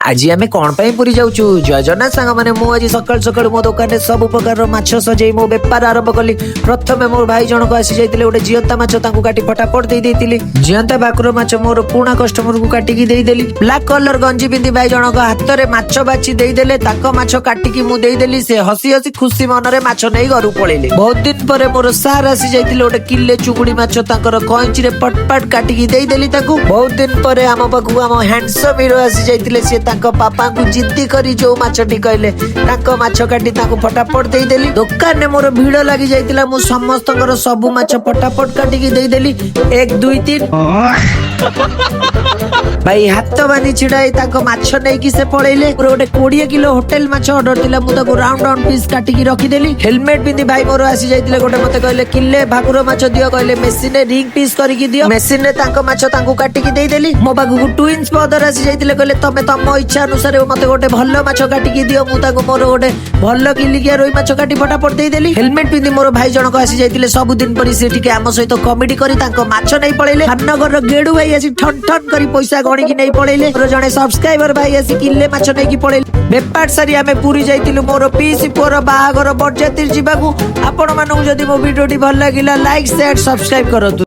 आज आम कौन पुरी जाऊँ जय जगन्नाथ सांग मैंने मुझे सकाल सकाल मो दुकान सब प्रकार माछ सजे मो बेपार आरंभ कली। प्रथम मोर भाई जनक आसी जाते गोटे जीवंता माछ काटी फटाफट देती जीवंता भाकुर माछ मोर पुणा कस्टमर को काटिकी देदेली। ब्लैक कलर गंजी पिंधि भाई जनक हाथ में माछ बाची देदेले माछ काटिकी मुदेली से हसी हसी खुशी मनरे माछ नहीं घर पड़ेले। बहुत दिन पर मोर सार आसी जाते गोटे किले चुगुड़ी माछ कैंची रे पटपट काटिकी देदेली। बहुत दिन पर आम पाखु आम हैंडसम हीरो आसी जाते सी पापा को जिद्दी करी जो माछटी कहले माछ काटी फटाफट देदेली। दुकान में मोर भीड़ लगी जाइतिला मु समस्त सबु माछ फटाफट काटिकी देदेली। 1 2 3 भाई हाथ बांधी छिड़ाई माछ नहीं से पड़ेले। गोटे 20 किलो होटेल माछ ऑर्डर थिला मु ताको राउंड राउंड पीस काटिकी रखीदेली। हेलमेट पिंधि भाई मोर आसी जाइतिले गोटे मते कहले किले भाकुर माछ दियो कहले मेसिन रे रिंग पीस करिकी दियो मेसिन रे माछ काटिकी देदेली। मो पाखु ट्विन्स ब्रदर आसी जाइतिले कहले तमे तम इच्छा अनुसार मते गोटे भल माछ काटिकी दियो मु ताको मोर गोटे भल किलिकिया रोई माछ काटी फटाफट देदेली। हेलमेट पिंधि मोर भाई जनक आसी जाइतिले सब दिन पर से टिके आम सहित कॉमेडी करी माछ नहीं पड़ेले। खाननगर गेडू भाई आसी ठन ठन करी पैसा गणिकी नहीं पड़ेले। जड़े सब्सक्राइबर भाई आसी किले माछ नहीं पड़ेले। बेपार सारी आमे पूरी जाइतिलु मोर पीसी पुअर बाहागर बरजात्ରୀ जीवाकू। आपण मानू जदि मो वीडियोटी भल लागिला लाइक शेयर सब्सक्राइब करतु।